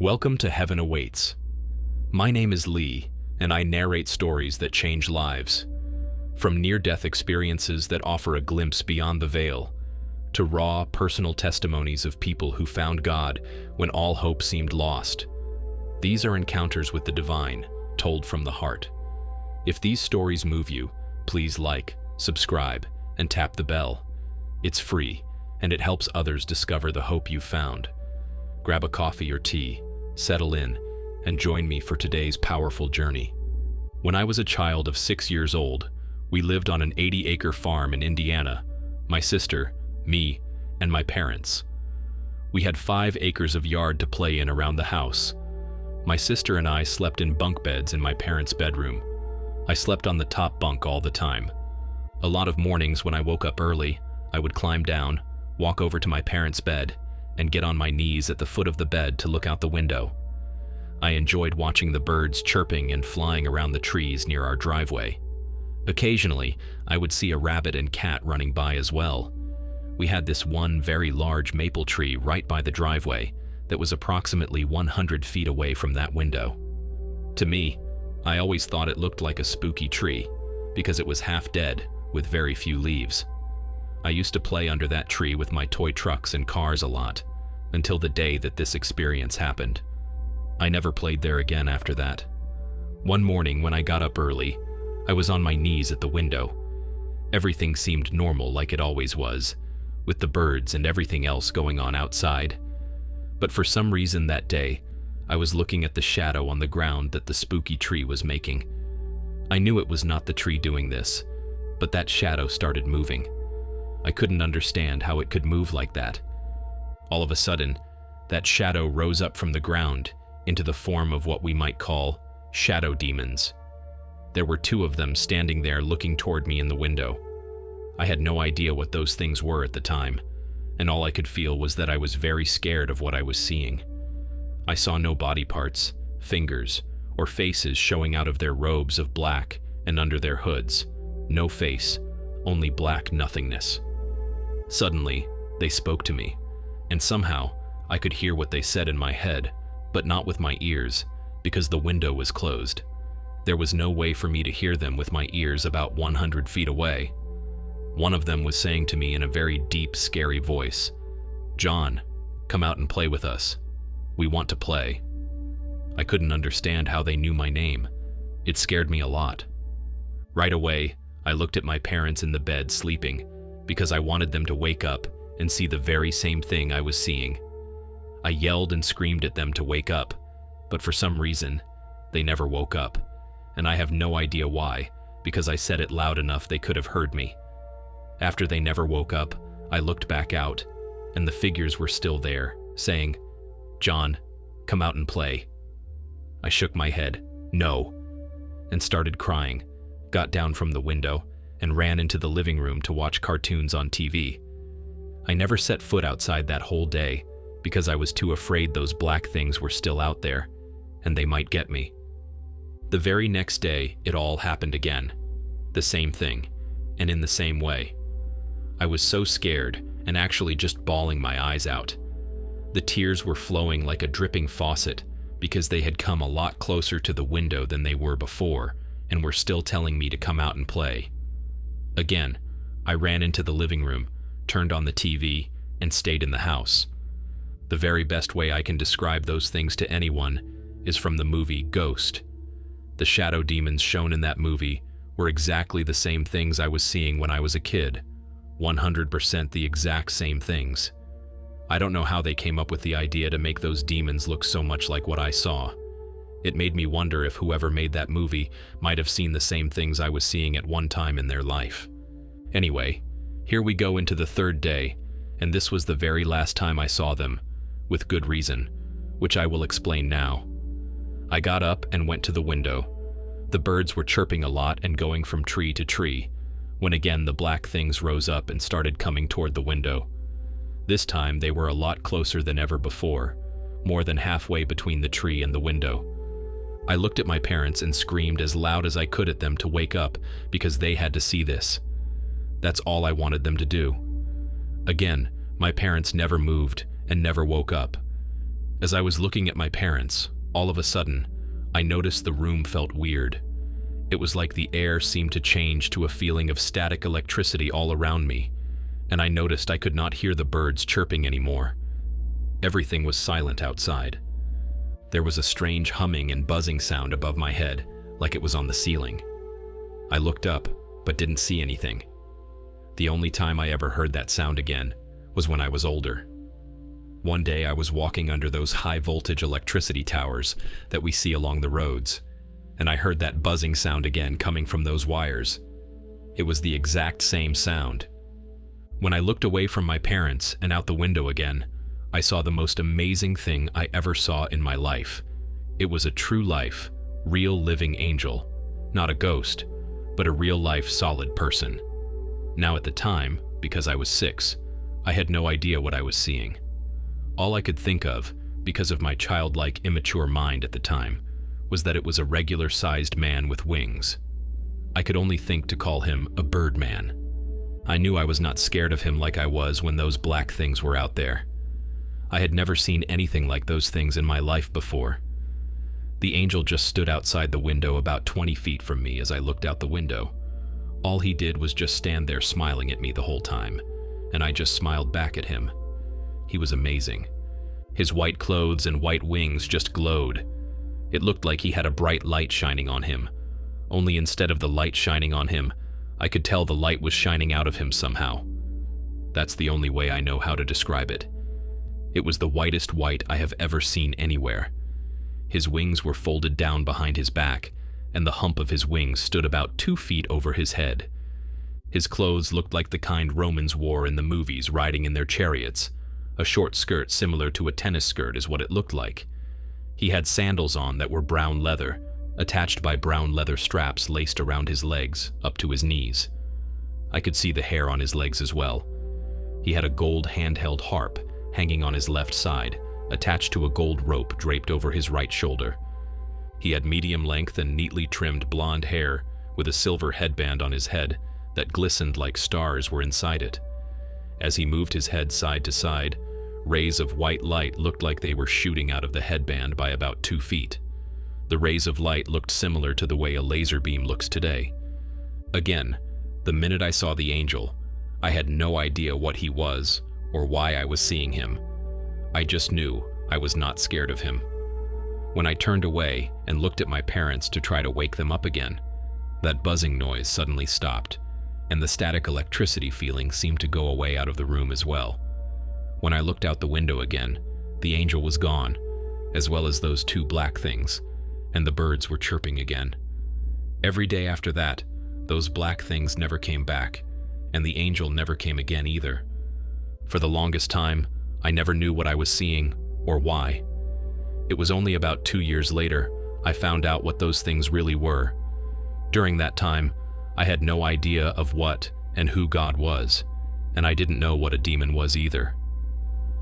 Welcome to Heaven Awaits. My name is Leigh, and I narrate stories that change lives. From near-death experiences that offer a glimpse beyond the veil, to raw, personal testimonies of people who found God when all hope seemed lost. These are encounters with the divine, told from the heart. If these stories move you, please like, subscribe, and tap the bell. It's free, and it helps others discover the hope you've found. Grab a coffee or tea, settle in, and join me for today's powerful journey. When I was a child of 6 years old, we lived on an 80-acre farm in Indiana, my sister, me, and my parents. We had 5 acres of yard to play in around the house. My sister and I slept in bunk beds in my parents' bedroom. I slept on the top bunk all the time. A lot of mornings when I woke up early, I would climb down, walk over to my parents' bed, and get on my knees at the foot of the bed to look out the window. I enjoyed watching the birds chirping and flying around the trees near our driveway. Occasionally, I would see a rabbit and cat running by as well. We had this one very large maple tree right by the driveway that was approximately 100 feet away from that window. To me, I always thought it looked like a spooky tree because it was half dead with very few leaves. I used to play under that tree with my toy trucks and cars a lot, until the day that this experience happened. I never played there again after that. One morning when I got up early, I was on my knees at the window. Everything seemed normal like it always was, with the birds and everything else going on outside. But for some reason that day, I was looking at the shadow on the ground that the spooky tree was making. I knew it was not the tree doing this, but that shadow started moving. I couldn't understand how it could move like that. All of a sudden, that shadow rose up from the ground into the form of what we might call shadow demons. There were 2 of them standing there looking toward me in the window. I had no idea what those things were at the time, and all I could feel was that I was very scared of what I was seeing. I saw no body parts, fingers, or faces showing out of their robes of black and under their hoods. No face, only black nothingness. Suddenly, they spoke to me, and somehow I could hear what they said in my head, but not with my ears, because the window was closed. There was no way for me to hear them with my ears about 100 feet away. One of them was saying to me in a very deep, scary voice, "John, come out and play with us. We want to play." I couldn't understand how they knew my name. It scared me a lot. Right away, I looked at my parents in the bed sleeping, because I wanted them to wake up and see the very same thing I was seeing. I yelled and screamed at them to wake up, but for some reason, they never woke up, and I have no idea why, because I said it loud enough they could have heard me. After they never woke up, I looked back out, and the figures were still there, saying, "John, come out and play." I shook my head, "No," and started crying, got down from the window, and ran into the living room to watch cartoons on TV. I never set foot outside that whole day because I was too afraid those black things were still out there, and they might get me. The very next day, it all happened again. The same thing, and in the same way. I was so scared and actually just bawling my eyes out. The tears were flowing like a dripping faucet because they had come a lot closer to the window than they were before and were still telling me to come out and play. Again, I ran into the living room, turned on the TV, and stayed in the house. The very best way I can describe those things to anyone is from the movie Ghost. The shadow demons shown in that movie were exactly the same things I was seeing when I was a kid, 100% the exact same things. I don't know how they came up with the idea to make those demons look so much like what I saw. It made me wonder if whoever made that movie might have seen the same things I was seeing at one time in their life. Anyway, here we go into the 3rd day, and this was the very last time I saw them, with good reason, which I will explain now. I got up and went to the window. The birds were chirping a lot and going from tree to tree, when again the black things rose up and started coming toward the window. This time they were a lot closer than ever before, more than halfway between the tree and the window. I looked at my parents and screamed as loud as I could at them to wake up because they had to see this. That's all I wanted them to do. Again, my parents never moved and never woke up. As I was looking at my parents, all of a sudden, I noticed the room felt weird. It was like the air seemed to change to a feeling of static electricity all around me, and I noticed I could not hear the birds chirping anymore. Everything was silent outside. There was a strange humming and buzzing sound above my head, like it was on the ceiling. I looked up, but didn't see anything. The only time I ever heard that sound again was when I was older. One day I was walking under those high-voltage electricity towers that we see along the roads, and I heard that buzzing sound again coming from those wires. It was the exact same sound. When I looked away from my parents and out the window again, I saw the most amazing thing I ever saw in my life. It was a true life, real living angel. Not a ghost, but a real-life solid person. Now at the time, because I was 6, I had no idea what I was seeing. All I could think of, because of my childlike, immature mind at the time, was that it was a regular-sized man with wings. I could only think to call him a birdman. I knew I was not scared of him like I was when those black things were out there. I had never seen anything like those things in my life before. The angel just stood outside the window about 20 feet from me as I looked out the window. All he did was just stand there smiling at me the whole time, and I just smiled back at him. He was amazing. His white clothes and white wings just glowed. It looked like he had a bright light shining on him, only instead of the light shining on him, I could tell the light was shining out of him somehow. That's the only way I know how to describe it. It was the whitest white I have ever seen anywhere. His wings were folded down behind his back, and the hump of his wings stood about 2 feet over his head. His clothes looked like the kind Romans wore in the movies riding in their chariots. A short skirt similar to a tennis skirt is what it looked like. He had sandals on that were brown leather, attached by brown leather straps laced around his legs up to his knees. I could see the hair on his legs as well. He had a gold handheld harp hanging on his left side, attached to a gold rope draped over his right shoulder. He had medium length and neatly trimmed blonde hair with a silver headband on his head that glistened like stars were inside it. As he moved his head side to side, rays of white light looked like they were shooting out of the headband by about 2 feet. The rays of light looked similar to the way a laser beam looks today. Again, the minute I saw the angel, I had no idea what he was or why I was seeing him. I just knew I was not scared of him. When I turned away and looked at my parents to try to wake them up again, that buzzing noise suddenly stopped, and the static electricity feeling seemed to go away out of the room as well. When I looked out the window again, the angel was gone, as well as those 2 black things, and the birds were chirping again. Every day after that, those black things never came back, and the angel never came again either. For the longest time, I never knew what I was seeing or why. It was only about 2 years later I found out what those things really were. During that time, I had no idea of what and who God was, and I didn't know what a demon was either.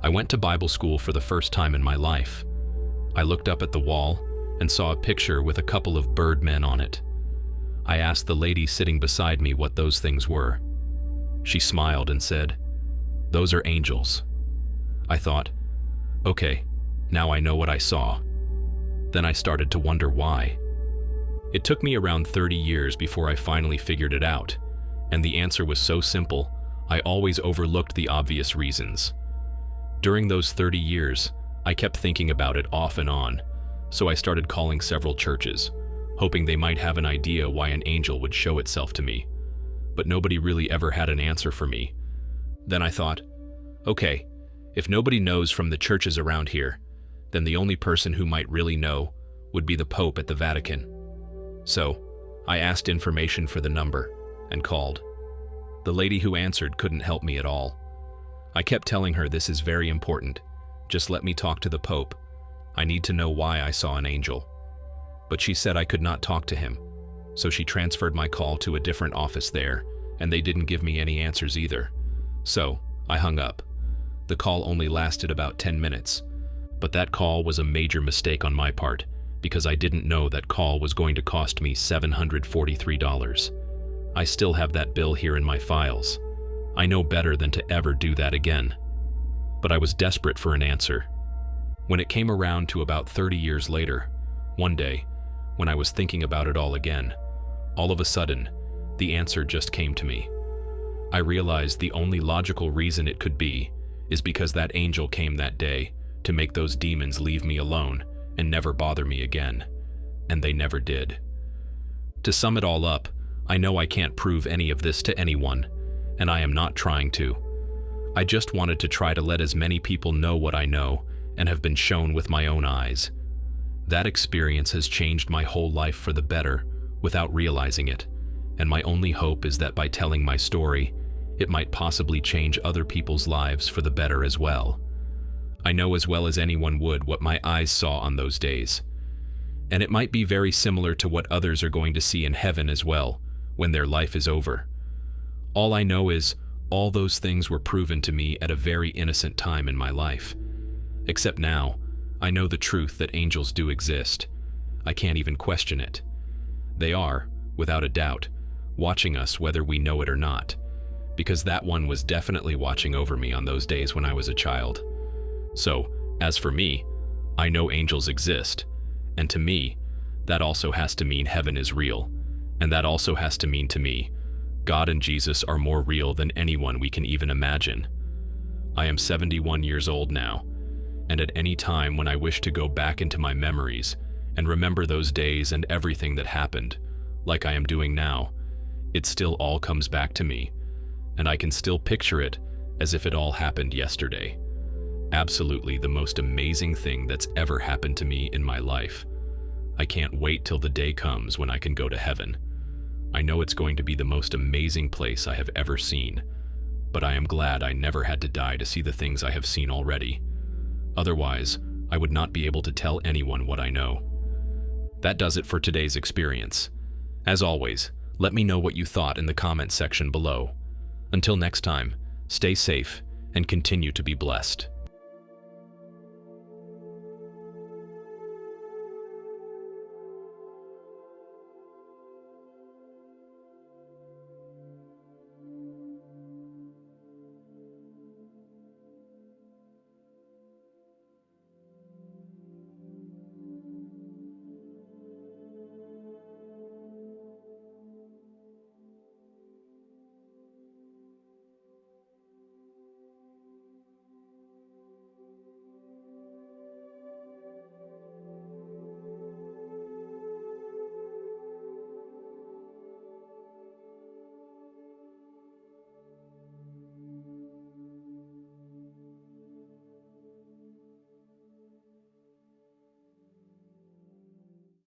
I went to Bible school for the first time in my life. I looked up at the wall and saw a picture with a couple of birdmen on it. I asked the lady sitting beside me what those things were. She smiled and said, "Those are angels." I thought, okay, now I know what I saw. Then I started to wonder why. It took me around 30 years before I finally figured it out, and the answer was so simple, I always overlooked the obvious reasons. During those 30 years, I kept thinking about it off and on, so I started calling several churches, hoping they might have an idea why an angel would show itself to me. But nobody really ever had an answer for me. Then I thought, okay, if nobody knows from the churches around here, then the only person who might really know would be the Pope at the Vatican. So, I asked information for the number and called. The lady who answered couldn't help me at all. I kept telling her this is very important. Just let me talk to the Pope. I need to know why I saw an angel. But she said I could not talk to him, so she transferred my call to a different office there, and they didn't give me any answers either. So, I hung up. The call only lasted about 10 minutes, but that call was a major mistake on my part, because I didn't know that call was going to cost me $743. I still have that bill here in my files. I know better than to ever do that again. But I was desperate for an answer. When it came around to about 30 years later, one day, when I was thinking about it all again, all of a sudden, the answer just came to me. I realized the only logical reason it could be is because that angel came that day to make those demons leave me alone and never bother me again. And they never did. To sum it all up, I know I can't prove any of this to anyone, and I am not trying to. I just wanted to try to let as many people know what I know and have been shown with my own eyes. That experience has changed my whole life for the better without realizing it, and my only hope is that by telling my story, it might possibly change other people's lives for the better as well. I know as well as anyone would what my eyes saw on those days. And it might be very similar to what others are going to see in heaven as well, when their life is over. All I know is all those things were proven to me at a very innocent time in my life. Except now, I know the truth that angels do exist. I can't even question it. They are, without a doubt, watching us whether we know it or not, because that one was definitely watching over me on those days when I was a child. So, as for me, I know angels exist, and to me, that also has to mean heaven is real, and that also has to mean to me, God and Jesus are more real than anyone we can even imagine. I am 71 years old now, and at any time when I wish to go back into my memories and remember those days and everything that happened, like I am doing now, it still all comes back to me, and I can still picture it as if it all happened yesterday. Absolutely the most amazing thing that's ever happened to me in my life. I can't wait till the day comes when I can go to heaven. I know it's going to be the most amazing place I have ever seen, but I am glad I never had to die to see the things I have seen already. Otherwise, I would not be able to tell anyone what I know. That does it for today's experience. As always, let me know what you thought in the comments section below. Until next time, stay safe and continue to be blessed.